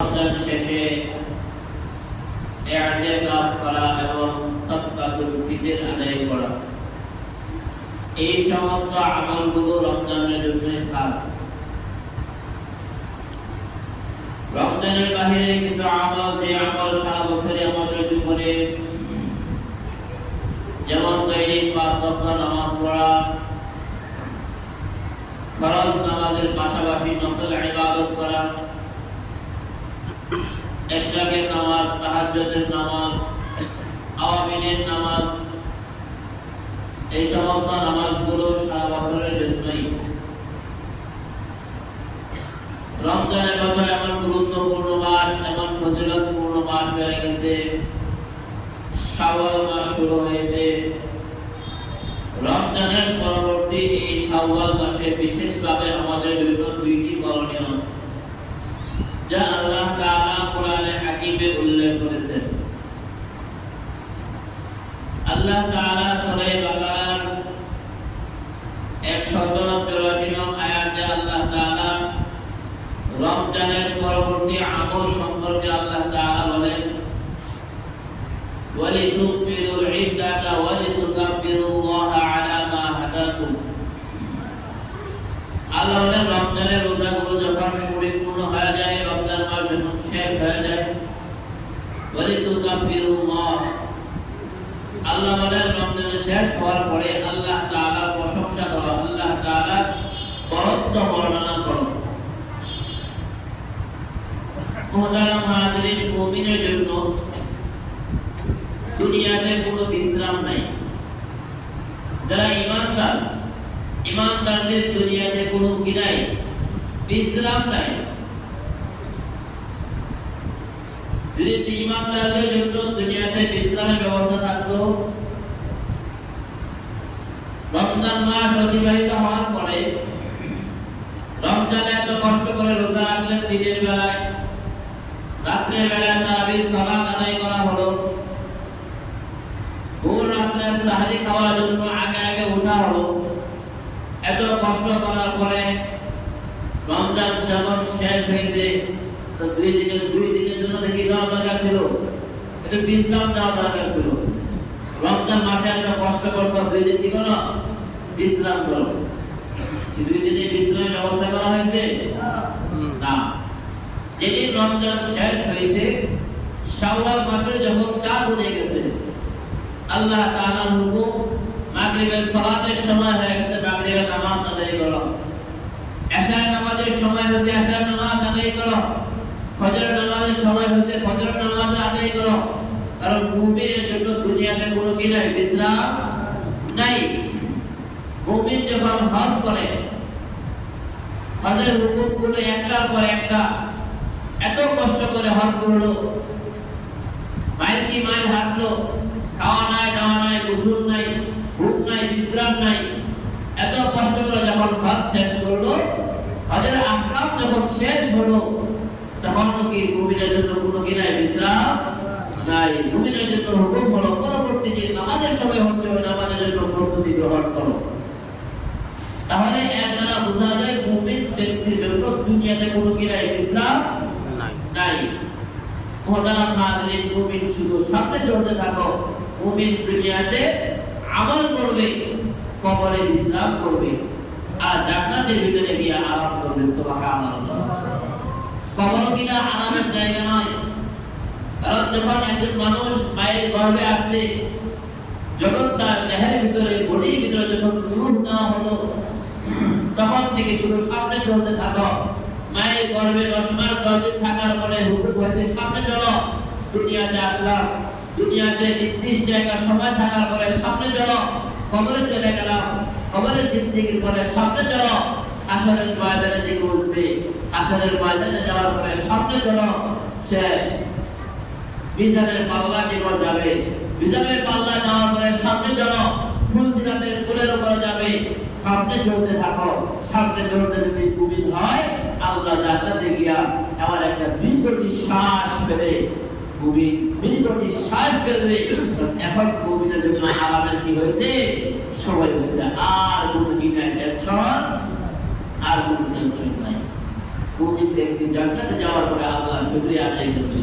রমজান শেষে ইতিকাফ করা এবং সাদকাতুল ফিতর আদায় করা, এই সমস্ত আমলগুলো রমজানের জন্য খাস। রমজানের বাহিরে কিছু আমল, যে আমল সারা বছরে আমাদের জীবনে, যেমন দৈনিক ৫ ওয়াক্ত নামাজ পড়া, ফরজ নামাজের পাশাপাশি নফল ইবাদত করা, ইশরাকের নামাজ, তাহাজ্জুদের নামাজ, আওয়ামিনের নামাজ, এই সমস্ত নামাজগুলো সারা বছরের জন্যই। রমজানের মতো এমন গুরুত্বপূর্ণ মাস, এমন ফজিলতপূর্ণ মাস হয়ে গেছে, শাওয়াল মাস শুরু হয়েছে। রমজানের পরবর্তী এই শাওয়াল মাসে বিশেষভাবে আমাদের জন্য দুইটি করণীয়, যা আল্লাহ তাআলা কোরআনে হাকিমে উল্লেখ করেছেন। আল্লাহ তাআলা সূরা বাকারার ১৮৪ নং আয়াতে আল্লাহ তাআলা রমজানের পরবর্তী আমল সম্পর্কে আল্লাহ তাআলা বলেন, ওয়ালিতুকমিলুল ইদ্দাতা ওয়ালিতুকাব্বিরুল্লাহা আলা মা হাদাকুম। আল্লাহ বলেন, রমজানের রোজাগুলো যখন পরিপূর্ণ হয়ে যায়, রমজান মাস যখন শেষ হয়ে যায়, ওয়ালিতুকাব্বিরুল্লাহ, আল্লাহ বলেন রমজান শেষ হওয়ার পরে আল্লাহ তাআলার প্রশংসা করো, আল্লাহ তাআলার বরত্ব বর্ণনা করো। মুহতারাম হাজিরিন, মুমিনের জন্য দুনিয়াতে কোনো বিশ্রাম নাই। যারা ঈমানদার, ঈমানদারদের দুনিয়াতে কোনো কি নাই, বিশ্রাম নাই। যদি ঈমানদারদের জন্য দুনিয়াতে বিশ্রামের ব্যবস্থা থাকতো, রমজান মাস অতিবাহিত হওয়ার পরে, রমজানে এত কষ্ট করে রোজা রাখলেন, দিনের বেলায়, রাত্রের বেলায় তারাবির সালাত আদায় করা হলো, ভোর রাত্রে সাহরি খাওয়ার জন্য আগে আগে ওঠা হলো। এত কষ্ট করার পরে রমজান যখন শেষ হয়েছে, তো দুই দিনের জন্য কি দেওয়া দরকার ছিল? একটু বিশ্রাম দেওয়া দরকার ছিল। রমজান মাসে এত কষ্ট করছো, 2 দিন কি করো? বিশ্রাম করো। 2 দিনের বিশ্রামের ব্যবস্থা করা হয়েছে না। যেদিন রমজান শেষ হয়েছে, শাওয়াল মাসে যখন চাঁদ উঠে গেছে, আল্লাহ তাআলার হুকুম, মাগরিবের সালাতের সময় হয়ে গেছে, মাগরিবের নামাজ আদায় করো। এশার নামাজের সময় হতে এশার নামাজ আদায় করো। ফজর নামাজের সময় হতে ফজর নামাজ আদায় করো। কারণ মুমিনের জন্য দুনিয়াতে কোনো কি নাই, বিশ্রাম নাই। মুমিন যখন হজ করে, হজের হুকুমগুলো একটার পর একটা, এত কষ্ট করে হজ করলো, মাইল কি মাইল হাঁটলো, খাওয়া নাই, দাওয়া নাই, গোসল নাই, ঘুম নাই, বিশ্রাম নাই। এত কষ্ট করে যখন হজ শেষ করলো, হজের আহকাম যখন শেষ হলো, তখন কি মুমিনের জন্য কোনো কি নাই, বিশ্রাম নাই। মুমিনের জন্য হুকুম হলো, পরবর্তী যে নামাজের সময় হচ্ছে, ওই নামাজের জন্য প্রস্তুতি গ্রহণ করো। তাহলে এর দ্বারা বোঝা যায় মুমিন ব্যক্তির জন্য দুনিয়াতে কোনো কি নাই, বিশ্রাম নাই। মুহতারাম হাজিরিন, মুমিন শুধু সামনে চলতে থাকো। মুমিন দুনিয়াতে আমল করবে, কবরে বিশ্রাম করবে, আর জান্নাতের ভিতরে গিয়ে আরাম করবে। সুবহানাল্লাহ। কবর কিনা আরামের জায়গা নয়। কারণ যখন একজন মানুষ মায়ের গর্ভে আসছে, যখন তার দেহের ভিতরে, বডির ভিতরে যখন রূহ দেওয়া হলো, তখন থেকে শুধু সামনে চলতে থাকো। মায়ের গর্ভে 10 মাস 10 দিন থাকার পরে হুকুম হয়েছে, সামনে চলো। দুনিয়াতে আসলাম, দুনিয়াতে নির্দিষ্ট একটা সময় থাকার পরে সামনে চলো। কবরে চলে গেলাম, কবরের জিন্দেগির পরে সামনে চলো। হাসরের ময়দানের দিকে উঠবে, হাসরের ময়দানে যাওয়ার পরে সামনে চলো। সে মিজানের পাল্লা দিব যাবে, মিজানের পাল্লা যাওয়ার পরে সামনে চলো। ফুলসিরাতের পুলের উপরে যাবে, সামনে চলতে থাকো। সামনে চলতে যদি মুমিন হয়, আল্লাহ জান্নাতে গিয়া আবার একটা দীর্ঘ নিঃশ্বাস ফেলে, মুমিন দীর্ঘ নিঃশ্বাস ফেলবে। এখন মুমিনের জন্য আরামের কি হয়েছে, সময় হয়েছে। আর কোনো কি নাই, টেনশন, আর কোনো টেনশন নাই। মুমিন ব্যক্তি জান্নাতে যাওয়ার পরে আল্লাহ শুকরিয়া আদায় করবে,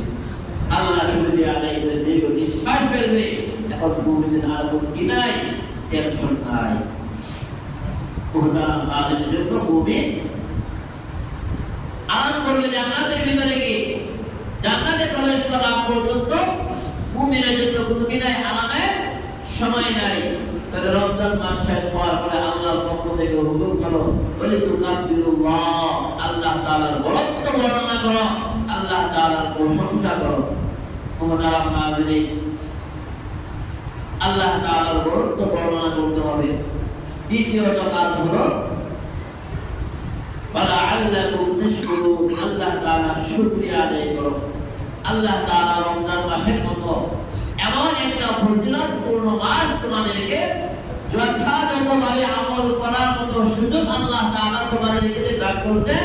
আল্লাহ শুকরিয়া আদায় করে দীর্ঘ নিঃশ্বাস ফেলবে। এখন মুমিনের আর কোনো কি নাই, টেনশন নাই। মুহতারাম হাজিরিনের জন্য মুমিন আরাম করবে জান্নাতের ভিতরে গিয়ে। জান্নাতে প্রবেশ করা পর্যন্ত মুমিনের জন্য কোনো কি নাই, আরামের সময় নাই। তবে রমজান মাস শেষ হওয়ার পরে আল্লাহর পক্ষ থেকে হুকুম করো, বলি তুকাব্বিরুল্লাহ, আল্লাহ তাআলার বরত্ব বর্ণনা করো, আল্লাহ তাআলার প্রশংসা করো। মুহতারাম হাজিরিন, আল্লাহ তাআলার বরত্ব বর্ণনা করতে হবে। দ্বিতীয়ত কাজ হলো ওয়ালাআল্লাকুম তাশকুরুন, আল্লাহ তাআলার শুকরিয়া আদায় করো। আল্লাহ তাআলা রমজান মাসের মতো এমন একটা ফজিলতপূর্ণ মাস তোমাদেরকে যথাযথভাবে আমল করার মতো সুযোগ আল্লাহ তাআলা তোমাদেরকে দান করতে,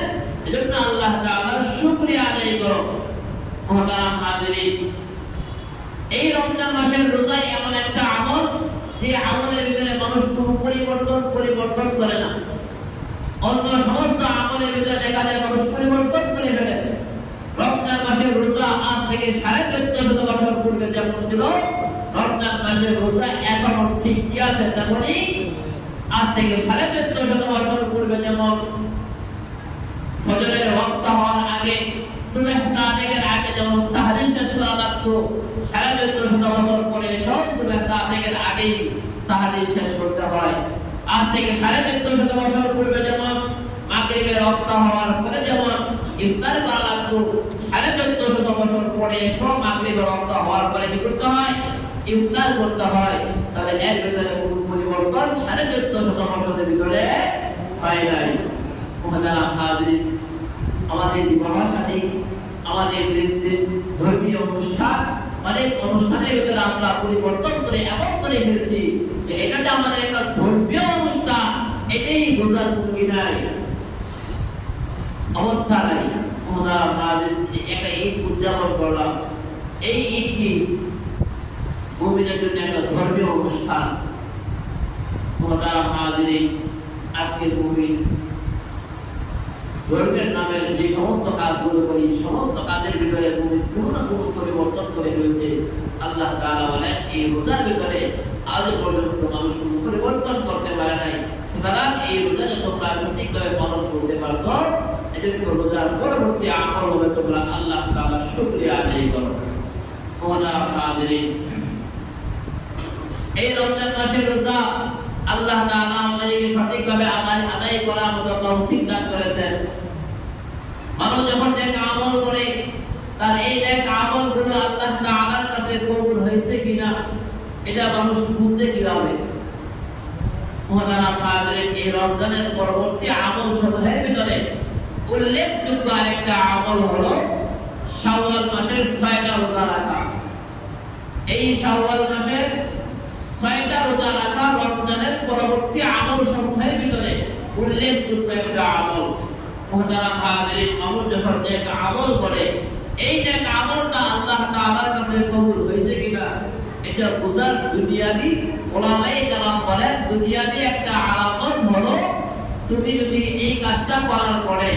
এজন্য আল্লাহ তাআলার শুকরিয়া আদায় করো। মুহতারাম হাজিরিন, এই রমজান মাসের রোজা এমন একটা আমল যে আমলের ভিতরে মানুষ কোনো পরিবর্তন করে না। অন্য সমস্ত আমলের ভিতরে দেখা যায় মানুষ পরিবর্তন করে ফেলে। রমজান মাসের রোজা আজ থেকে 1450 বছর পূর্বে যেমন ছিল, রমজান মাসের রোজা এখনো ঠিক কি আছে তেমনই আজ থেকে 1450 বছর পূর্বে যেমন ফজরের ওয়াক্ত হওয়ার আগে, সুবহ সাদেকের আগে যেমন সাহরি শেষ করা লাগতো, 1450 বছর পরে সব সুবহ সাদেকের আগেই সাহরি শেষ করতে হয়। আজ থেকে 1450 বছর পূর্বে যেমন মাগরিবের ওয়াক্ত হওয়ার পরে যেমন ইফতার করা লাগতো, 1450 বছর পরে সব মাগরিবের ওয়াক্ত হওয়ার পরে কি করতে হয়, ইফতার করতে হয়। তাহলে এর ভিতরে কোনো পরিবর্তন 1450 বছরের ভিতরে হয় নাই। মুহতারাম হাজিরিন, আমাদের বিবাহ শাদী, আমাদের ধর্মীয় অনুষ্ঠান, অনেক অনুষ্ঠানের ভিতরে আমরা পরিবর্তন করে এমন করে ফেলছি যে এটা যে আমাদের একটা ধর্মীয় অনুষ্ঠান, এটাই বোঝার কোনো কি নাই, অবস্থা নাই। মুহতারাম হাজিরিন, একটা ঈদ উদযাপন করলাম, এই ঈদ কি মুমিনের জন্য একটা ধর্মীয় অনুষ্ঠান। মুহতারাম হাজিরিন, আজকে মুমিন ধর্মের নামে যে সমস্ত কাজগুলো করি, সমস্ত কাজের ভিতরে মুমিন কোনো না কোনো পরিবর্তন করে ফেলছে। আল্লাহ তাআলা বলেন এই রোজার ভিতরে আজ পর্যন্ত মানুষ কোনো পরিবর্তন করতে পারে নাই। সুতরাং এই রোজাকে তোমরা সঠিকভাবে পালন করতে পারছো, এজন্য রোজার পরবর্তী আমল হবে তোমরা আল্লাহ তাআলার শুকরিয়া আদায় করো। মুহতারাম হাজিরিন, এই রমজান মাসের রোজা আল্লাহ তাআলা আমাদেরকে সঠিকভাবে আদায় করার মতো তৌফিক দান করেছেন। মানুষ যখন নেক আমল করে, তার এই নেক আমলগুলো আল্লাহ তাআলার কাছে কবুল হয়েছে কিনা এটা মানুষ বুঝতে কিভাবে? মুহতারাম হাজিরিন, এই রমজানের পরবর্তী আমল সমূহের ভিতরে উল্লেখযোগ্য আরেকটা আমল হলো শাওয়াল মাসের 6টা রোজা রাখা। এই শাওয়াল মাসের 6টা রোজা রাখা রমজানের পরবর্তী আমল সমূহের ভিতরে উল্লেখযোগ্য একটা আমল। মুহতারাম হাজিরিন, মানুষ যখন নেক আমল করে, এই নেক আমলটা আল্লাহ তাআলার কাছে কবুল হয়েছে কিনা এটা বোঝার দুনিয়াবি ওলামায়ে কেরাম বলেন, দুনিয়াবি একটা আলামত হলো তুমি যদি এই কাজটা করার পরে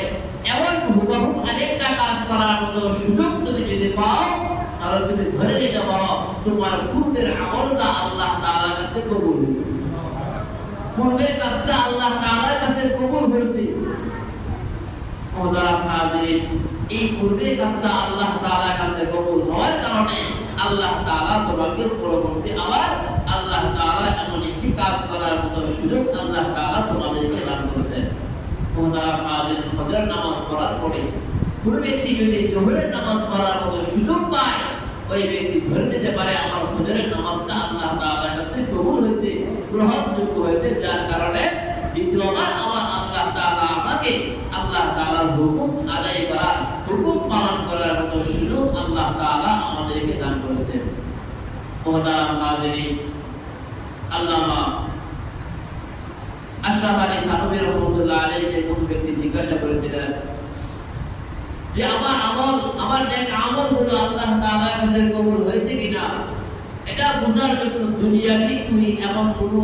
এমন হুবহু আরেকটা কাজ করার মতো সুযোগ তুমি যদি পাও, তাহলে তুমি ধরে নিতে পারো তোমার পূর্বের আমলটা আল্লাহ তাআলার কাছে কবুল হয়েছে, পূর্বের কাজটা আল্লাহ তাআলার কাছে কবুল হয়েছে। মুহতারাম হাজিরিন, এই পূর্বের কাজটা আল্লাহ তাআলার কাছে কবুল হওয়ার কারণে আল্লাহ তাআলা তোমাকে পরবর্তী আবার আল্লাহ তাআলা এমন একটি কাজ করার মতো সুযোগ আল্লাহ তাআলা তোমাদেরকে দান করেছেন। মুহতারাম হাজিরিন, ফজরের নামাজ পড়ার পরে কোন ব্যক্তি যদি যোহরের নামাজ পড়ার মতো সুযোগ পায়, ওই ব্যক্তি ধরে নিতে পারে আমার ফজরের নামাজটা আল্লাহ তাআলার কাছে কবুল হয়েছে, গ্রহণযোগ্য হয়েছে, যার কারণে দ্বিতীয়বার আমার আল্লাহ তাআলা আমাকে আল্লাহ তাআলার হুকুম আদায় করার, হুকুম পালন করার মতো সুযোগ আল্লাহ তাআলা আমাদেরকে দান করেছেন। মুহতারাম হাজিরিন, আল্লামা আশরাফ আলী থানভী রাহমাতুল্লাহ আলাইহি কোন ব্যক্তি জিজ্ঞাসা করেছিলেন যে আমার নেক আমলগুলো আল্লাহ তাআলার কাছে কবুল হয়েছে কিনা এটা বোঝার জন্য দুনিয়াবি তুমি এমন কোনো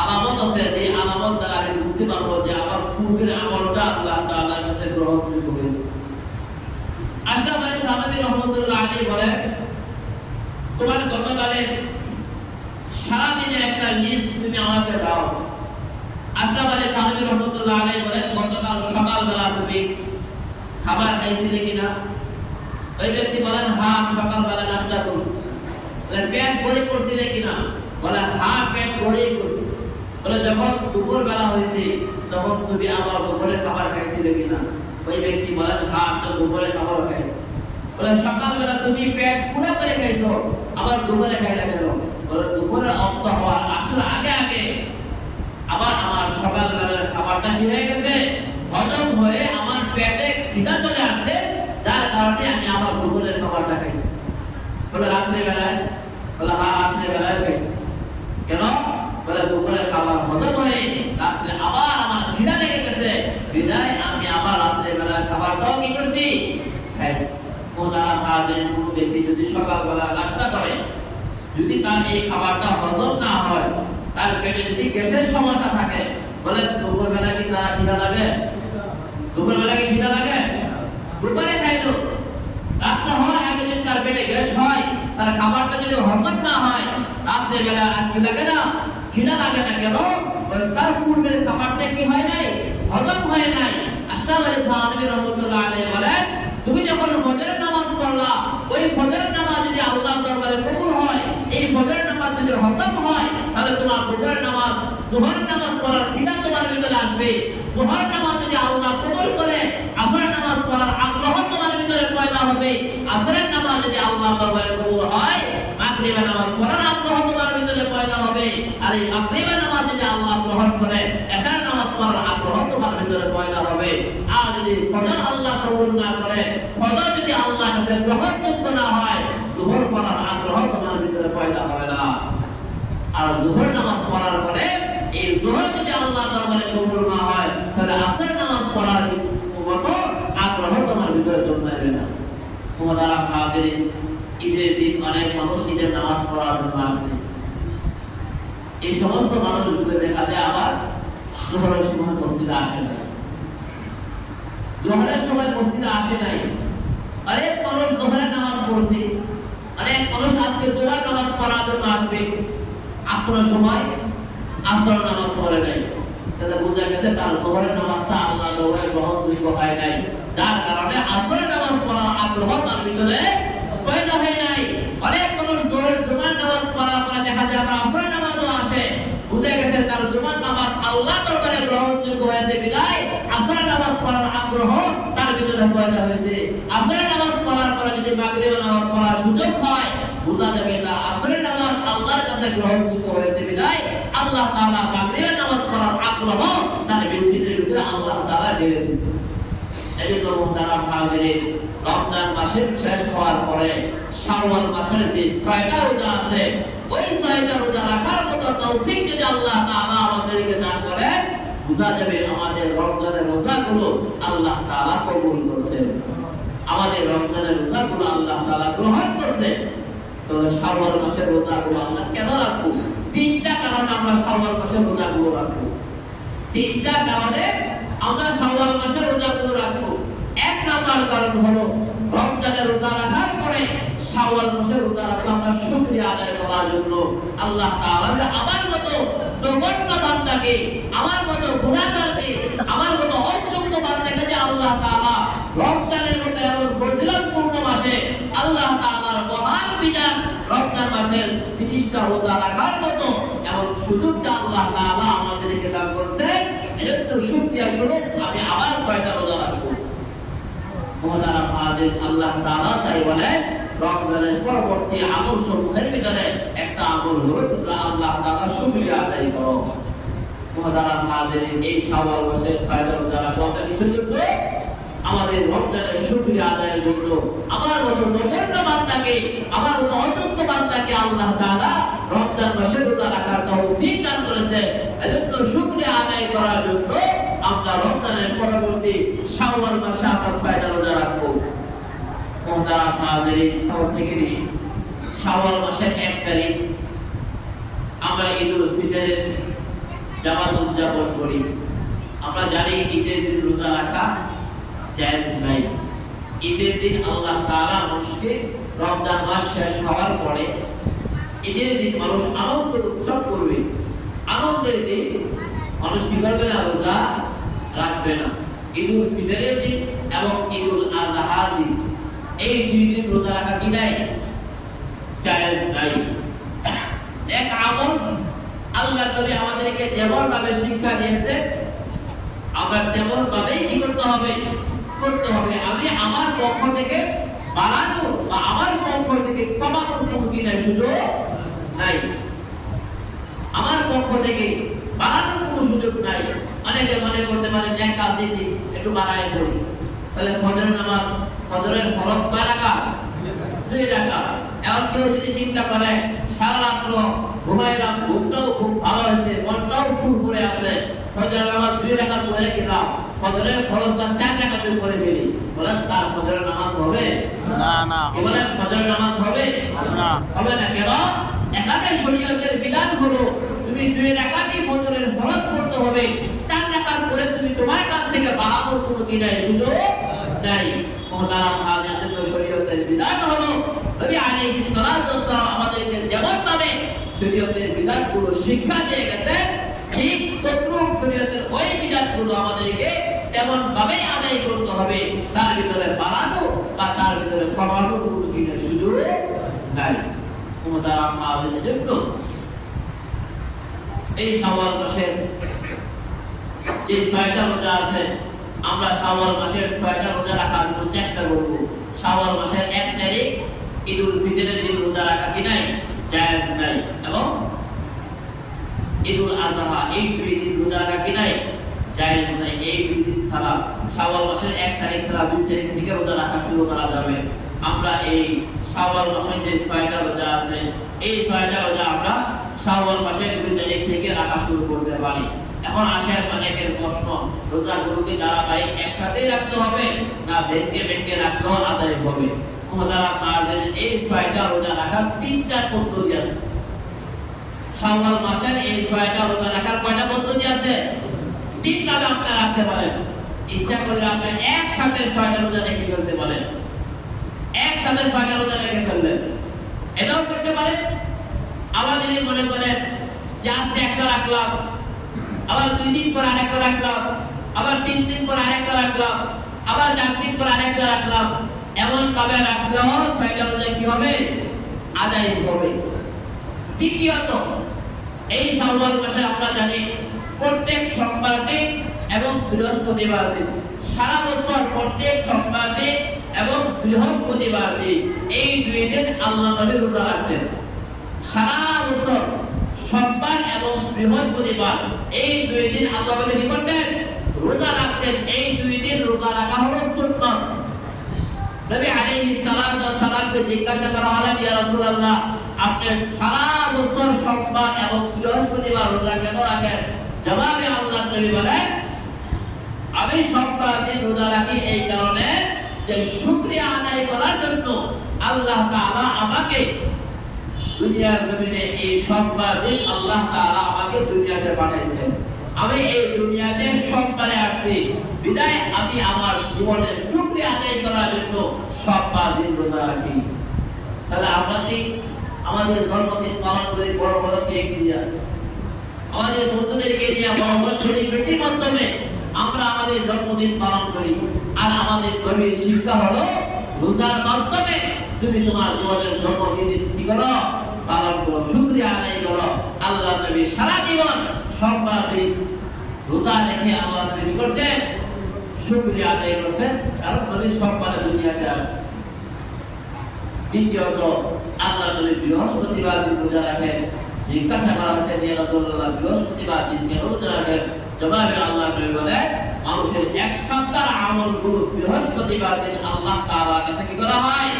আলামত আছে, যে আলামত দ্বারা আমি বুঝতে পারবো যে আমার পূর্বের আমলটা আল্লাহ তাআলার কাছে গ্রহণযোগ্য হয়েছে। আশরাফ আলী থানভী রহমতুল্লাহ আলাইহি বলেন, তোমার গতকালে সারাদিনে একটা লিস্ট তুমি আমাকে দাও। আশরাফ আলী থানভী রহমতুল্লাহ আলাইহি বলেন, গতকাল সকালবেলা তুমি খাবার খাইছিলে কিনা? ওই ব্যক্তি বলেন, হ্যাঁ সকালবেলা নাস্তা করছি। পেট ভরে করছিলে কিনা? বলে হ্যাঁ পেট ভরে করছি। বলে যখন দুপুর বেলা হয়েছে তখন তুমি আবার দুপুরে খাবার খাইছিলে কিনা? ওই ব্যক্তি বলেন, হ্যাঁ তো দুপুরে খাবার খাইছি। বলে সকালবেলা তুমি পেট পুরো করে খাইছো, আবার দুপুরে খাইলে কেন? বলে দুপুরের অন্ত হওয়ার আসলে আগে আগে আবার আমার সকালবেলার খাবারটা কি হয়ে গেছে, হজম হয়ে আমার পেটে খিদা চলে আসছে, যার কারণে আমি আবার দুপুরের খাবারটা খাইছি। বলে রাত্রে বেলায়? বলে হ্যাঁ রাত্রে বেলায় খাইছি। কেন? বলে দুপুরের খাবার হজম হয়ে রাত্রে আবার আমার খিদা লেগে গেছে, বিদায় আমি আবার রাত্রে বেলার খাবারটাও কি করছি, খাইছি। ওনারা কাজের কোনো ব্যক্তি যদি সকালবেলা নাস্তা করে, যদি তার এই খাবারটা হজম না হয়, তার পেটে যদি গ্যাসের সমস্যা থাকে, বলে দুপুরবেলা কি তারা খিদা লাগে? দুপুরবেলা কি খিদা লাগে? দুপুরে খাইলো, রাত্রে হওয়ার আগে যদি তার পেটে গ্যাস হয়, তার খাবারটা যদি হজম না হয়, রাত্রে বেলা আর কি লাগে না? খিদা লাগে না। কেন? তার পূর্বের খাবারটা কি হয় নাই, হজম হয় নাই। আশরাফ আলী থানভী রহমতুল্লাহ আলাইহি বলেন, তুমি যখন ফজরের নামাজ পড়লা, ওই ফজরের নামাজ যদি আল্লাহর দরবারে কবুল হয়, এই ফজরের নামাজ যদি হজম হয়, তাহলে তোমার দুপুরের নামাজ, যোহরের নামাজ পড়ার খিদা তোমার ভিতরে আসবে। যোহরের নামাজ যদি আল্লাহ কবুল করে, আসরের নামাজ পড়ার আগ্রহ তোমার ভিতরে পয়দা হবে। আসরের নামাজ যদি আল্লাহর দরবারে কবুল হয়, মাগরিবের নামাজ পড়ার আগ্রহ তোমার ভিতরে পয়দা হবে। আর এই মাগরিবের নামাজ যদি আল্লাহ গ্রহণ করে, এশার নামাজ পড়ার আগ্রহ তোমার ভিতরে পয়দা হবে। আর যদি ফজর আল্লাহ কবুল না করে, ফজর যদি আল্লাহর কাছে গ্রহণযোগ্য না হয়, যোহর পড়ার আগ্রহ তোমার ভিতরে পয়দা হবে না। আর যোহর নামাজ পড়ার পরে এই যোহর যদি আল্লাহর দরবারে কবুল না হয়, তাহলে আসর নামাজ পড়ার মতো আগ্রহ তোমার ভিতরে জন্মাবে না। মুহতারাম হাজিরিন, ঈদের দিন অনেক মানুষ ঈদের নামাজ পড়ার জন্য আসে। এই সমস্ত মানুষগুলো দেখা যায় আবার যোহরের সময় মসজিদে আসে না। যোহরের সময় মসজিদে আসে নাই। অনেক মানুষ যোহরের নামাজ পড়ছে, অনেক মানুষ আজকে জোহরের নামাজ পড়ার জন্য আসবে, আসরের সময় আসরের নামাজ পড়ে নাই। তাহলে বোঝা গেছে তার যোহরের নামাজটা আল্লাহর দরবারে গ্রহণযোগ্য হয় নাই, যার কারণে আসরের নামাজ পড়ার আগ্রহ তার ভিতরে পয়দা হয় নাই। অনেক মানুষ জুমার নামাজ পড়ার পরে দেখা যায় আবার আসরের নামাজও আসে, বুঝে গেছে তার জুমার নামাজ আল্লাহর দরবারে গ্রহণযোগ্য হয়েছে বিদায় আসরের নামাজ পড়ার আগ্রহ তার ভিতরে পয়দা হয়েছে। আসরের নামাজ পড়ার পরে যদি মাগরিবের নামাজ পড়ার সুযোগ হয়, বোঝা যাবে তার আসরের নামাজ আল্লাহর কাছে গ্রহণযোগ্য হয়েছে বিদায় আল্লাহ তাআলা মাগরিবের নামাজ পড়ার আগ্রহ তার ভিতরে আল্লাহ তাআলা ঢেলে দিয়েছে। এজন্য মুহতারাম হাজিরিন, রমজান মাসের শেষ হওয়ার পরে শাওয়াল মাসের যে 6টা রোজা আছে, ওই 6টা রোজা রাখার মতো তৌফিক যদি আল্লাহ তাআলা আমাদেরকে দান করেন, বোঝা যাবে আমাদের রমজানের রোজাগুলো আল্লাহ তাআলা কবুল করেছেন, আমাদের রমজানের রোজাগুলো আল্লাহ তাআলা গ্রহণ করেছেন। তাহলে শাওয়াল মাসের রোজাগুলো আমরা কেন রাখবো? 3টা কারণে আমরা শাওয়াল মাসের রোজাগুলো রাখবো। 3টা কারণে আমরা শাওয়াল মাসের রোজাগুলো রাখবো। 1 নাম্বার কারণ হলো রমজানের রোজা রাখার পরে শাওয়াল মাসের রোজা রাখলে আমরা শুকরিয়া আদায় করার জন্য আল্লাহ তাআলা আমার মতো নগণ্য বান্দাকে, আমার মতো গুনাহগারকে, আমার মতো অযোগ্য বান্দাকে যে আল্লাহ তাআলা রমজানের মতো এমন ফজিলতপূর্ণ মাসে আল্লাহ তাআলার মহান বিধান রমজান মাসের 30টা রোজা রাখার মতো এমন সুযোগটা আল্লাহ তাআলা আমাদেরকে দান করেছেন। এজন্য শুকরিয়া স্বরূপ আমি আবার 6টা রোজা রাখবো। মুহতারাম হাজির, আল্লাহ তাআলা তাই বলে রমজানের পরবর্তী আমল সমূহের ভিতরে একটা আমল হলো তোমরা আল্লাহ তাআলার শুকরিয়া আদায় করো। মুহতারাম হাজির, এই শাওয়াল মাসের 6টা রোজা রাখা কিসের জন্য? আমাদের রমজানের শুকরিয়া আদায়ের জন্য। আমার মতো নগণ্য বান্দাকে, আমার মতো অযোগ্য বান্দাকে আল্লাহ তাআলা রমজান মাসে রোজা রাখার তৌফিক দান করেছে। এজন্য শুকরিয়া আদায় করার জন্য আমরা রমজানের পরবর্তী শাওয়াল মাসে আমরা 6টা রোজা রাখবো। মুহতারাম হাজিরিন, থেকে নিয়ে শাওয়াল মাসের 1 তারিখ আমরা ঈদুল ফিতরের জামাত উদযাপন করি। আমরা জানি ঈদের দিন রোজা রাখা জায়েজ নাই। ঈদের দিন আল্লাহ তাআলা মানুষকে রমজান মাস শেষ হওয়ার পরে ঈদের দিন মানুষ আনন্দ উৎসব করবে। আনন্দের দিন মানুষ কি করবে না? রোজা রাখবে না। ঈদুল ফিতরের দিন এবং ঈদুল আযহার দিন, এই দুই দিন রোজা রাখা কি নাই? জায়েজ নাই। এক আমল আল্লাহ নবী আমাদেরকে যেমন ভাবে শিক্ষা দিয়েছে আমরা তেমন ভাবেই কি করতে হবে? আমি আমার পক্ষ থেকে বাড়ানো বা আমার পক্ষ থেকে কমানোর কোনো কি নাই, সুযোগ নাই। আমার পক্ষ থেকে বাড়ানোর কোনো সুযোগ নাই। অনেকে মনে করতে পারেন এক কাজ দিতে একটু বাড়ায় পড়ি, তাহলে ফজরের নামাজ, ফজরের ফরজ কয় রাকাত? 2 রাকাত। এখন কেউ যদি চিন্তা করে সারা রাত্র ঘুমাইলাম, ঘুমটাও খুব ভালো হয়েছে, মনটাও ফুরফুরে আছে, ফজরের নামাজ 2 রাকাত পড়ে কিলাম, ফজরের ফরজটা 4 রাকাত পড়ে গেলি, বলেন তার ফজরের নামাজ হবে? না। কি বলেন? ফজরের নামাজ হবে না? হবে না। কেন? এখানে শরীয়তের বিধান হলো তুমি 2 রাকাতই ফজরের ফরজ পড়তে হবে, 4 রাকাত পড়ে তুমি তোমার কাছ থেকে বাড়ানোর কোনো কি নাই, সুযোগ নাই। মুহতারাম হাজির, শরীয়তের বিধান হলো নবী আলাইহিস সালাতু ওয়াস সালাম আমাদেরকে যেমন ভাবে শরীয়তের বিধানগুলো শিক্ষা দিয়ে গেছে, ঠিক তদ্রূপ শরীয়তের ওই বিধানগুলো আমাদেরকে তেমন ভাবেই আদায় করতে হবে। তার ভিতরে বাড়ানো বা তার ভিতরে কমানোর কোনো কি নাই, সুযোগ নাই। মুহতারাম হাজির, জন্য এই শাওয়াল মাসের যে 6টা রোজা আছে, আমরা শাওয়াল মাসের 6টা রোজা রাখার জন্য চেষ্টা করব। শাওয়াল মাসের 1 তারিখ ঈদুল ফিতরের দিন রোজা রাখা কি নাই? জায়েজ নাই। এবং ঈদুল আযহা, এই 2 দিন রোজা রাখা কি নাই? জায়েজ নাই। এই 2 দিন ছাড়া শাওয়াল মাসের 1 তারিখ ছাড়া 2 তারিখ থেকে রোজা রাখা শুরু করা যাবে। আমরা এই শাওয়াল মাসের যে 6টা রোজা আছে, এই 6টা রোজা আমরা শাওয়াল মাসের 2 তারিখ থেকে রাখা শুরু করতে পারি। এখন আসেন অনেকের প্রশ্ন, রোজাগুলোকে ধারাবাহিক একসাথেই রাখতে হবে না ভেঙে রাখলেও আদায় হবে? মুহতারাম হাজির, এই 6টা রোজা রাখার 3টা পদ্ধতি আছে। শাওয়াল মাসের এই 6টা রোজা রাখার কয়টা পদ্ধতি আছে? 3টা আপনারা রাখতে পারেন। ইচ্ছা করলে আপনি একসাথে 6টা রোজা রেখে ফেলতে পারেন, একসাথে 6টা রোজা রেখে ফেললেন, এটাও করতে পারেন। আবার যদি মনে করেন যে আজকে একটা রাখলাম, আবার 2 দিন পর আরেকটা রাখলাম, আবার 3 দিন পর আরেকটা রাখলাম, আবার 4 দিন পর আরেকটা রাখলাম, এমন ভাবে রাখলেও 6টা রোজা কি হবে? আদায় হবে। তৃতীয়ত, এই শাওয়াল মাসে আমরা জানি প্রত্যেক সোমবার দিন এবং বৃহস্পতিবার দিন, সারা বছর প্রত্যেক সোমবার দিন এবং বৃহস্পতিবার দিন, এই 2 দিন আল্লাহ নবী রোজা রাখতেন। সারা বছর সোমবার এবং বৃহস্পতিবার, এই 2 দিন আল্লাহ নবী কি করতেন? রোজা রাখতেন। এই 2 দিন রোজা রাখা হলো সুন্নাত। নবী আলাইহিস সালাতু ওয়াস সালামকে জিজ্ঞাসা করা হলো, ইয়া রাসূলুল্লাহ, আপনি সারা বছর সোমবার এবং বৃহস্পতিবার রোজা কেন রাখেন? জবাবে আল্লাহ নবী বলেন, আমি সোমবার দিন রোজা রাখি এই কারণে যে শুকরিয়া আদায় করার জন্য আল্লাহ তাআলা আমাকে দুনিয়ার জমিনে এই সোমবার দিন আল্লাহ তাআলা আমাকে দুনিয়াতে পাঠাইছেন। আমি এই দুনিয়াতে সোমবারে আসছি, বিদায় আমি আমার জীবনের শুকরিয়া আদায় করার জন্য সোমবার দিন রোজা রাখি। তাহলে আমরা কি আমাদের জন্মদিন পালন করি বড় বড় কেক দিয়া, আমাদের বন্ধুদেরকে নিয়ে বড় বড় সেলিব্রিটির মাধ্যমে আমরা আমাদের জন্মদিন পালন করি। আর আমাদের নবীর শিক্ষা হলো রোজার মাধ্যমে তুমি তোমার জীবনের জন্মদিন কি করো? পালন করো, শুকরিয়া আদায় করো। আল্লাহ নবী সারা জীবন সোমবার দিন রোজা রেখে আল্লাহ নবী কি করছেন? শুকরিয়া আদায় করছেন, কারণ নবী সোমবারে দুনিয়াতে আসছে। দ্বিতীয়ত, আল্লাহ নবী বৃহস্পতিবার দিন রোজা রাখেন। জিজ্ঞাসা করা হয়েছে, ইয়া রাসূলুল্লাহ, বৃহস্পতিবার দিন কেন রোজা রাখেন? জবাবে আল্লাহ নবী বলেন, মানুষের 1 সপ্তাহের আমলগুলো বৃহস্পতিবার দিন আল্লাহ তাআলার কাছে কি করা হয়?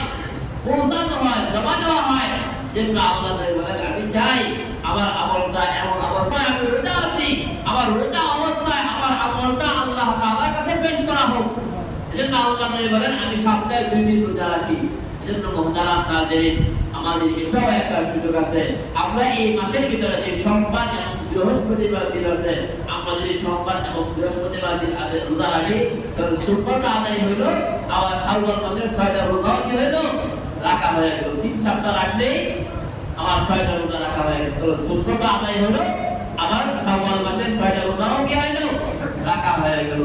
পৌঁছানো হয়, জমা দেওয়া হয়। যেন আল্লাহ নবী বলেন, আমি চাই আমার আমলটা এমন অবস্থায় আমি রোজা আছি, আমার রোজা অবস্থায় আমার আমলটা আল্লাহ তাআলার কাছে পেশ করা হোক। এজন্য আল্লাহ নবী বলেন, আমি সপ্তাহে 2 দিন রোজা রাখি। এজন্য মুহতারাম হাজিরিন, আমাদের এটাও একটা সুযোগ আছে, আমরা এই মাসের ভিতরে যে সোমবার এবং বৃহস্পতিবার দিন আছে, আমরা যদি সোমবার এবং বৃহস্পতিবার দিন রোজা রাখি তাহলে সুন্নতটা আদায় হইল, আবার শাওয়াল মাসের 6টা রোজা কি হইল, রাখা হয়ে গেল। 3 সপ্তাহ রাখলেই আমার 6টা রোজা রাখা হয়ে গেল। তাহলে সুন্নতটা আদায় হলো, আবার শাওয়াল মাসের 6টা রোজাও কি হইল, রাখা হয়ে গেল।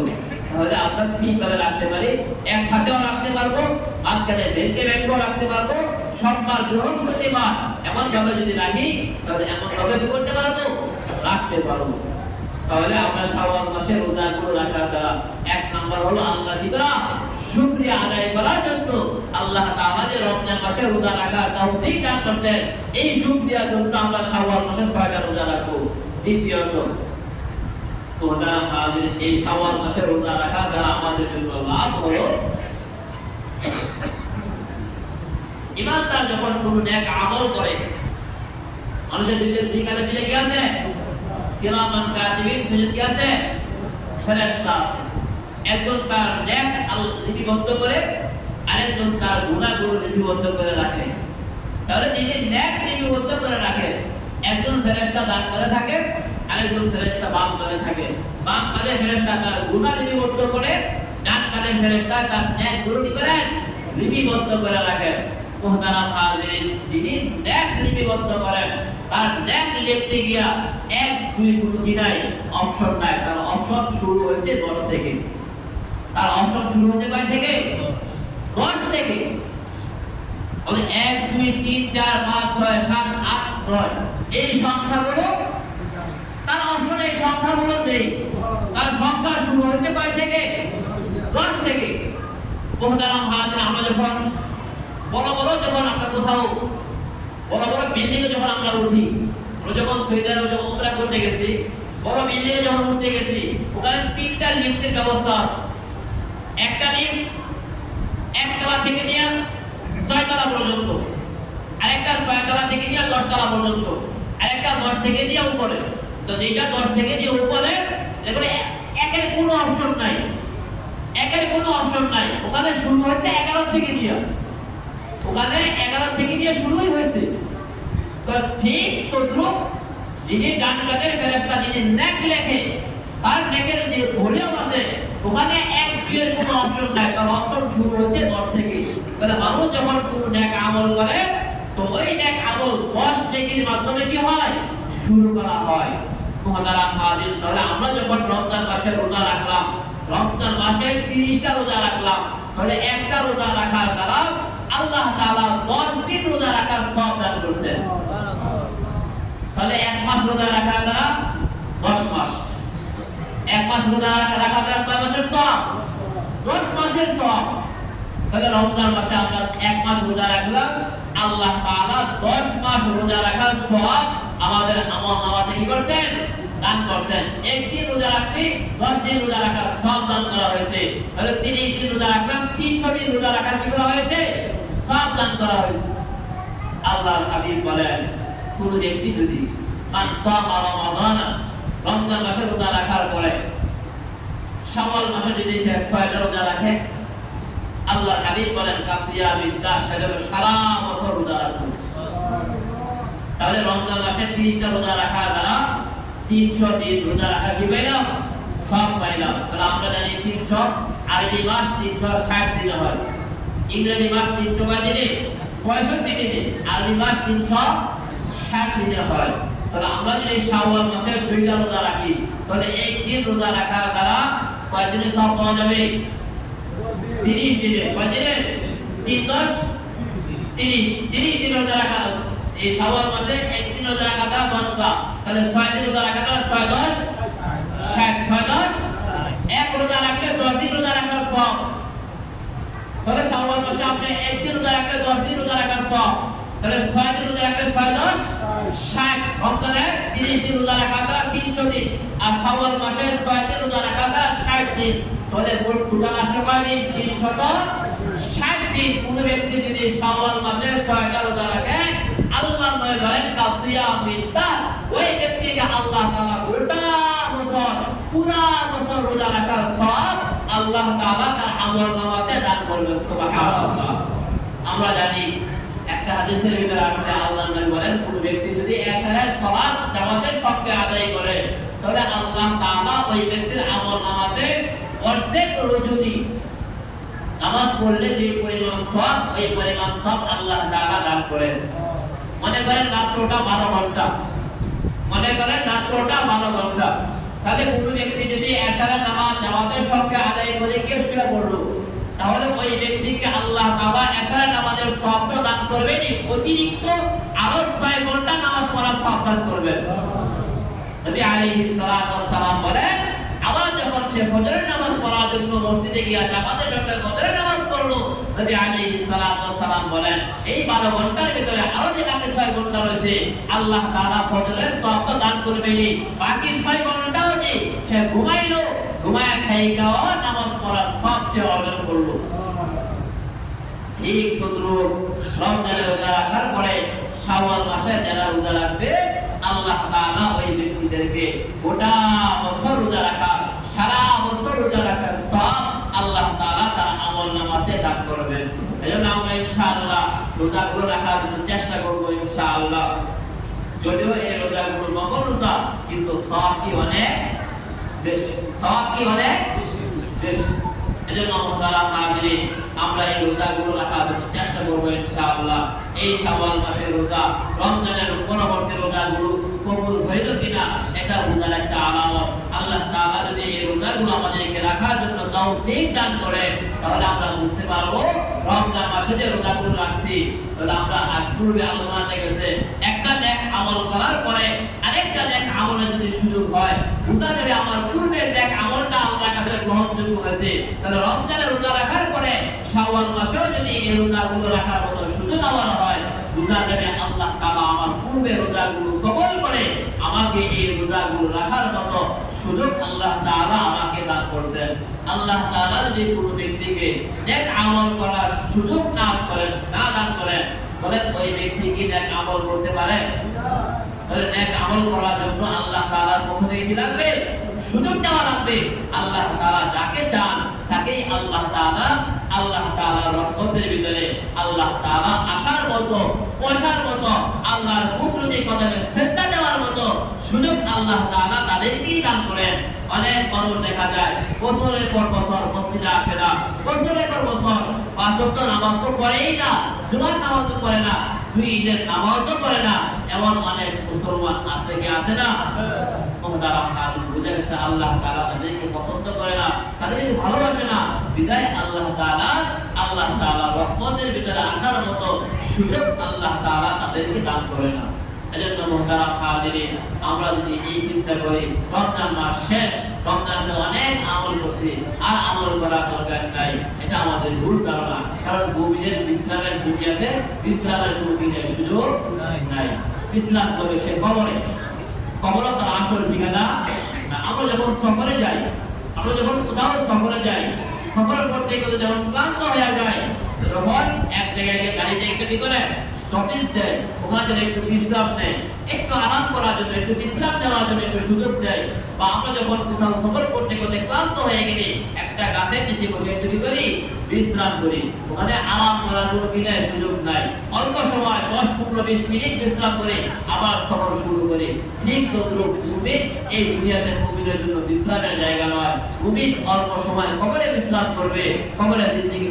তাহলে আমরা কিভাবে রাখতে পারি? একসাথেও রাখতে পারবো, মাঝখানে ব্যাংকেও রাখতে পারবো, সোমবার বৃহস্পতিবার এমন ভাবে যদি রাখি তাহলে এমন ভাবে কি করতে পারবো, রাখতে পারবো। তাহলে আমরা শাওয়াল মাসের রোজাগুলো রাখার দ্বারা 1 নাম্বার হলো আল্লাহ কি করা, শুকরিয়া আদায় করার জন্য আল্লাহ তাআলা যে রমজান মাসে রোজা রাখার তৌফিক দান করতেন, এই শুকরিয়ার জন্য আমরা শাওয়াল মাসে 6টা রোজা রাখবো। দ্বিতীয়ত এই শাওয়াল মাসে রোজা রাখা দ্বারা আমাদের জন্য লাভ হলো, ইমানদার যখন কোনো নেক আমল করে, মানুষের ঠিকানা দিলে কি আছে, কিরামান কাতিবিন, দুজন কি আছে, ফেরেশতা আছে। একজন তার নেক লিপিবদ্ধ করে, আরেকজন তার গুনাহগুলো লিপিবদ্ধ করে রাখে। তাহলে যিনি নেক লিপিবদ্ধ করে রাখে, একজন ফেরেশতা ডান করে থাকে, আরেকজন ফেরেশতা বাম করে থাকে। বাম কাঁধে ফেরেশতা তার গুনাহ লিপিবদ্ধ করে, ডান কাঁধে ফেরেশতা তার নেকগুলো কি করেন, লিপিবদ্ধ করে রাখেন। মুহতারাম হাজিরিন, যিনি নেক লিপিবদ্ধ করেন তার নেক লিখতে গিয়া 1 2 কোনো দিনাই অপশন নাই, তার অপশন শুরু হয়েছে 10 থেকে। তার অপশন শুরু হয়েছে কয় থেকে, 10 থেকে। তাহলে 1 2 3 4 5 6 7 8 9 এই সংখ্যাগুলো তার অপশনে, এই সংখ্যাগুলো নেই। তার সংখ্যা শুরু হয়েছে কয় থেকে, 10 থেকে। মুহতারাম হাজিরিন, আমরা যখন বড় বড় যখন আমরা কোথাও বড় বড় বিল্ডিং এ যখন আমরা উঠি, আমরা যখন সৌদি আরবে যখন উমরা করতে গেছি, বড় বিল্ডিং এ যখন উঠতে গেছি, ওখানে 3টা লিফটের ব্যবস্থা আছে। একটা লিফট 1 তলা থেকে নিয়ে 6 তলা পর্যন্ত, আরেকটা 6 তলা থেকে নিয়ে 10 তলা পর্যন্ত, আরেকটা 10 থেকে নিয়ে উপরে। তো যেটা 10 থেকে নিয়ে উপরে, এগুলো একের কোনো অপশন নাই, একের কোনো অপশন নাই। ওখানে শুরু হয়েছে 11 থেকে নিয়ে, ওখানে 11 থেকে নিয়ে শুরুই হয়েছে। তো ঠিক তদ্রুপ যিনি ডান কাঁধের ফেরেশতা, যিনি নেক লেখে, তার নেকের যে ভলিউম আছে ওখানে 1 2 এর কোনো অপশন নাই, তার অপশন শুরু হয়েছে 10 থেকে। তাহলে মানুষ যখন কোনো নেক আমল করে, তো ওই নেক আমল 10 নেকির মাধ্যমে কি হয়, শুরু করা হয়। মুহতারাম হাজির, তাহলে আমরা যখন রমজান মাসে রোজা রাখলাম, রমজান মাসে 30টা রোজা রাখলাম, তাহলে একটা রোজা রাখার দ্বারা আল্লাহ তাআলা 10 দিন রোজা রাখার সওয়াব দান করেছেন। তাহলে 1 মাস রোজা রাখার দ্বারা 10 মাস, 1 মাস রোজা রাখার দ্বারা কয় মাসের সওয়াব, 10 মাসের সওয়াব। তাহলে রমজান মাসে আমরা 1 মাস রোজা রাখলাম, আল্লাহ তাআলা 10 মাস রোজা রাখার সওয়াব আমাদের আমলনামাতে কি করছেন, দান করছেন। একদিন রোজা রাখছি, 10 দিন রোজা রাখার সওয়াব দান করা হয়েছে। তাহলে 30 দিন রোজা রাখলাম, 300 দিন রোজা রাখার কি করা হয়েছে, সওয়াব দান করা হয়েছে। আল্লাহর হাবিব বলেন, কোন ব্যক্তি যদি মান সামা রমাদান, রমজান মাসে রোজা রাখার পরে শাওয়াল মাসে যদি সে 6টা রোজা রাখে, আল্লাহর হাবিব বলেন কাসিয়ামিদ দার, সেটা সারা বছর রোজা রাখবে। তাহলে রমজান মাসে 30টা রোজা রাখার দ্বারা 300 দিন রোজা রাখা কি পাইলাম, সব পাইলাম। তাহলে আমরা জানি 300, আরবি মাস 360 দিনে হয়, ইংরেজি মাস 300 দিনে 65 দিনে, আরবি মাস 360 দিনে হয়। তাহলে আমরা যদি শাওয়াল মাসে 2টা রোজা রাখি, তাহলে একদিন রোজা রাখার দ্বারা কয় দিনে সব পাওয়া যাবে, 30 দিনে। কয় দিনে, 3 10 30, 30 দিন রোজা রাখা। এই শাওয়াল মাসে একদিন রোজা রাখাটা 10টা, তাহলে 6 দিন রোজা রাখাটা 6 10 60, 6 10 এক রোজা রাখলে 10 দিন রোজা রাখার সওয়াব। তাহলে শাওয়াল মাসে আপনি একদিন রোজা রাখলে 10 দিন রোজা রাখার সওয়াব। তাহলে 6 দিন রোজা রাখলে 6 10 60, রমজানে 30 দিন রোজা রাখাটা 300 দিন, আর শাওয়াল মাসে 6 দিন রোজা রাখাটা 60 দিন। তাহলে মোট টোটাল আসলে কয় দিন, 360 দিন। কোন ব্যক্তি যদি শাওয়াল মাসে 6টা রোজা রাখে, আল্লাহর নবী বলেন কাসিয়ামিদ দার, ওই ব্যক্তিকে আল্লাহ তাআলা গোটা বছর, পুরা বছর রোজা রাখার সওয়াব আল্লাহ তাআলা তার আমলনামাতে দান করবেন। সুবহানাল্লাহ। আমরা জানি একটা একটা হাদিসের ভিতরে আছে আল্লাহ নবী বলেন কোন ব্যক্তি যদি এশারের সালাত জামাতের সঙ্গে আদায় করে তাহলে আল্লাহ তাআলা ওই ব্যক্তির আমলনামাতে অর্ধেক রজনী নামাজ পড়লে যে পরিমাণ সওয়াব ওই পরিমাণ সওয়াব আল্লাহ তাআলা দান করেন। মনে করেন রাত্রটা 12 ঘন্টা, মনে করেন রাত্রটা 12 ঘন্টা, তাহলে কোন ব্যক্তি যদি এশারের নামাজ জামাতের সঙ্গে আদায় করে কে শুয়ে পড়লো তাহলে ওই ব্যক্তিকে আল্লাহ তাআলা এশারের নামাজের সওয়াব দান করবেন, অতিরিক্ত আরো 6 ঘন্টা নামাজ পড়ার সওয়াব দান করবেন। নবী আলাইহিস সালাতু ওয়াস সালাম বলেন আবার যখন সে ফজরের নামাজ পড়ার জন্য মসজিদে গিয়ে জামাতের সঙ্গে ফজরের নামাজ পড়লো নবী আলাইহিস সালাতু ওয়াস সালাম বলেন এই 12 ঘন্টার ভিতরে আরো যে বাকি 6 ঘন্টা রয়েছে আল্লাহ তাআলা ফজরের সওয়াব দান করবেন, বাকি 6 ঘন্টাও যে সে ঘুমাইলো ঘুমায় খাইগাও নামাজ পড়ার সওয়াব সে অর্জন করলো। ঠিক তদ্রুপ রমজানের রোজা রাখার পরে শাওয়াল মাসে যারা রোজা রাখবে আল্লাহ তাআলা ওই ব্যক্তিদেরকে গোটা বছর রোজা রাখা, সারা বছর রোজা রাখার সওয়াব আল্লাহ তাআলা তার আমলনামাতে দান করবেন। এজন্য আমরা ইনশাআল্লাহ রোজাগুলো রাখার জন্য চেষ্টা করব ইনশাআল্লাহ। যদিও এই রোজাগুলো নফল রোজা কিন্তু সওয়াব কি অনেক বেশি, সওয়াব কি অনেক বেশি। এজন্য মুহতারাম হাজিরিন আমরা এই রোজাগুলো রাখার জন্য চেষ্টা করব ইনশাআল্লাহ। এই শাওয়াল মাসের রোজা রমজানের পরবর্তী রোজাগুলো কবুল হইল কিনা এটা রোজার একটা আলামত। আল্লাহ তাআলা যদি এই রোজাগুলো আমাদেরকে রাখার জন্য তৌফিক দান করে তাহলে আমরা বুঝতে পারবো রমজান মাসে যে রোজাগুলো রাখছি তাহলে আমরা পূর্বে আলোচনাতে গেছে একটা নেক আমল করার পরে আরেকটা নেক আমলের যদি সুযোগ হয় বুঝা যাবে আমার পূর্বের নেক আমলটা আল্লাহর কাছে গ্রহণযোগ্য হয়েছে। তাহলে রমজানের রোজা রাখার পরে শাওয়াল মাসেও যদি এই রোজাগুলো রাখার মতো সুযোগ আমার হয় বুঝা যাবে আল্লাহ তাআলা আমার পূর্বের রোজাগুলো কবুল করে আমাকে এই রোজাগুলো রাখার মতো সুযোগ আল্লাহ তাআলা আমাকে দান করতেন। আল্লাহ তাআলা যদি কোনো ব্যক্তিকে নেক আমল করার সুযোগ না দান করেন বলেন ওই ব্যক্তি কি নেক আমল করতে পারে? তাহলে নেক আমল করার জন্য আল্লাহ তাআলার পক্ষ থেকে কি লাগবে? সুযোগ দেওয়া লাগবে। আল্লাহ তাআলা যাকে চান তাকেই আল্লাহ তাআলার রহমতের ভিতরে আল্লাহ তাআলা আসার মতো বসার মতো আল্লাহর কুদরতি কদমে সেজদা দেওয়ার মতো সুযোগ আল্লাহ তাআলা তাদেরকেই দান করেন। অনেক মানুষ দেখা যায় বছরের পর বছর মসজিদে আসে না, বছরের পর বছর 5 ওয়াক্ত নামাজ তো পড়েই না, জুমার নামাজ তো পড়ে না, 2 ঈদের নামাজও পড়ে না, এমন অনেক মুসলমান আছে কি আছে না? মুহতারাম হাজির বুঝে গেছে আল্লাহ তাআলা তাদেরকে পছন্দ করে না, তাদেরকে ভালোবাসে না, বিদায় আল্লাহ তাআলা রহমতের ভিতরে আসার মতো সুযোগ আল্লাহ তাআলা তাদেরকে দান করে না। এজন্য মুহতারাম হাজিরিন আমরা যদি এই চিন্তা করি রমজান মাস শেষ, রমজানে অনেক আমল করছি আর আমল করার দরকার নাই, এটা আমাদের ভুল ধারণা। কারণ মুমিনের বিশ্রামের দুনিয়াতে বিশ্রামের কোনো দিনের সুযোগ নাই। বিশ্রাম করে সে কবরে তার আসল ঠিকানা না। আমরা যখন সফরে যাই, আমরা যখন কোথাও সফরে যাই, সফর করতে গেলে যখন ক্লান্ত হয়ে যায় তখন এক জায়গায় গিয়ে গাড়িটা একটু কি করে স্টপেজ দেয়, ওখানে যেন একটু বিশ্রাম নেয়, একটু আরাম করার জন্য, একটু বিশ্রাম নেওয়ার জন্য একটু সুযোগ দেয়। বা আমরা যখন কোথাও সফর করতে করতে ক্লান্ত হয়ে গেলে একটা গাছের নিচে বসে একটু কি করি বিশ্রাম করি, ওখানে আরাম করার কোনো বিদায় সুযোগ নাই। অল্প সময় 10-15-20 মিনিট বিশ্রাম করে আবার সফর শুরু করে। ঠিক তদ্রুপ মুমিন এই দুনিয়াতে মুমিনের জন্য বিশ্রামের জায়গা নয়। মুমিন অল্প সময় কবরে বিশ্রাম করবে, কবরে জিন্দেগি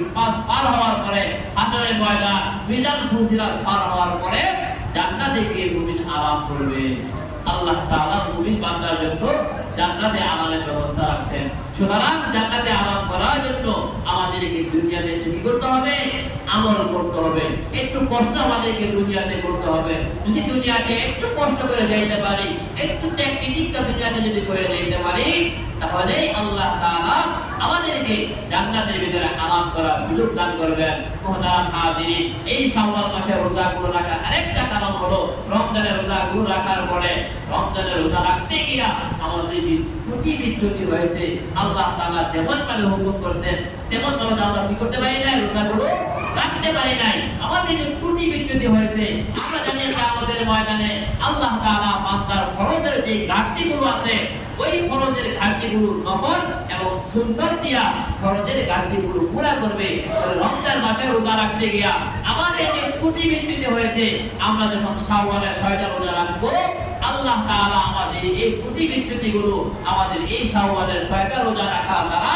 পার হওয়ার পরে হাসরের ময়দান মিজান ফুলসিরাত পার হওয়ার পরে জান্নাতে গিয়ে মুমিন আরাম করবে। আল্লাহ তাআলা মুমিন বান্দার জন্য জান্নাতে আমাদের ব্যবস্থা রাখছেন। সুতরাং জান্নাতে আরাম করার জন্য আমাদেরকে দুনিয়াতে কি করতে হবে? আমল করতে হবে। একটু কষ্ট আমাদেরকে দুনিয়াতে করতে হবে। যদি দুনিয়াতে একটু কষ্ট করে যাইতে পারি, একটু টেকনিকটা দুনিয়াতে যদি করে যাইতে পারি, তাহলে আল্লাহ তাআলা আমাদেরকে জান্নাতের ভিতরে আরাম করার সুযোগ দান করবেন। মুহতারাম হাজিরিন, এই শাওয়াল মাসের রোজাগুলো রাখা আরেকটা কারণ হলো রমজানের রোজাগুলো রাখার পরে রমজানের রোজা রাখতে গিয়া আমাদের যে ত্রুটি বিচ্যুতি হয়েছে, আল্লাহ তাআলা যেমন ভাবে হুকুম করছেন তেমন ভাবে আমরা কি করতে পারি নাই, রোজাগুলো রাখতে পারি নাই। আমাদের যে ত্রুটি বিচ্যুতি হয়েছে, আমরা জানি আমাদের ময়দানে আল্লাহ তাআলা বান্দার ফরজের যে ঘাটতিগুলো আছে, ওই ফরজের ঘাটতিগুলো নফল এবং সুন্নাত দিয়া ফরজের ঘাটতিগুলো পুরা করবে। রমজান মাসে রোজা রাখতে গিয়া আমার আমাদের যে ত্রুটি বিচ্যুতি হয়েছে, আমরা যখন শাওয়ালের 6টা রোজা রাখবো, আল্লাহ তাআলা আমাদের এই ত্রুটি বিচ্যুতিগুলো আমাদের এই শাওয়ালের 6টা রোজা রাখা দ্বারা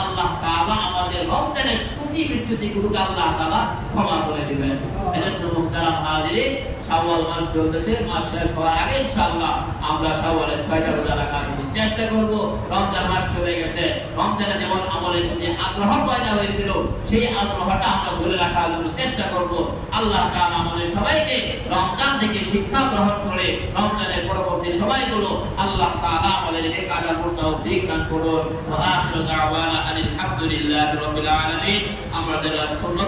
আল্লাহ তাআলা আমাদের রমজানের ত্রুটি বিচ্যুতিগুলোকে আল্লাহ তাআলা ক্ষমা করে দিবেন। এজন্য মুহতারাম হাজিরিন, শাওয়াল মাস চলতেছে, মাস শেষ হওয়ার আগে ইনশাআল্লাহ আমরা শাওয়ালের 6টা রোজা রাখার চেষ্টা করব। রমজান মাস চলে গেছে, রমজানে যেমন আমলের প্রতি আগ্রহ পয়দা হয়েছিল, সেই আগ্রহটা আমরা ধরে রাখার জন্য চেষ্টা করব। আল্লাহ তাআলা আমাদের সবাইকে রমজান থেকে শিক্ষা গ্রহণ করে রমজানের পরবর্তী সময়গুলো আল্লাহ তাআলা আমাদেরকে কাটার তৌফিক দান করুন। ওয়া আখিরু দাওয়ানা আলহামদুলিল্লাহি রাব্বিল আলামিন। আমরা যারা সুন্নাত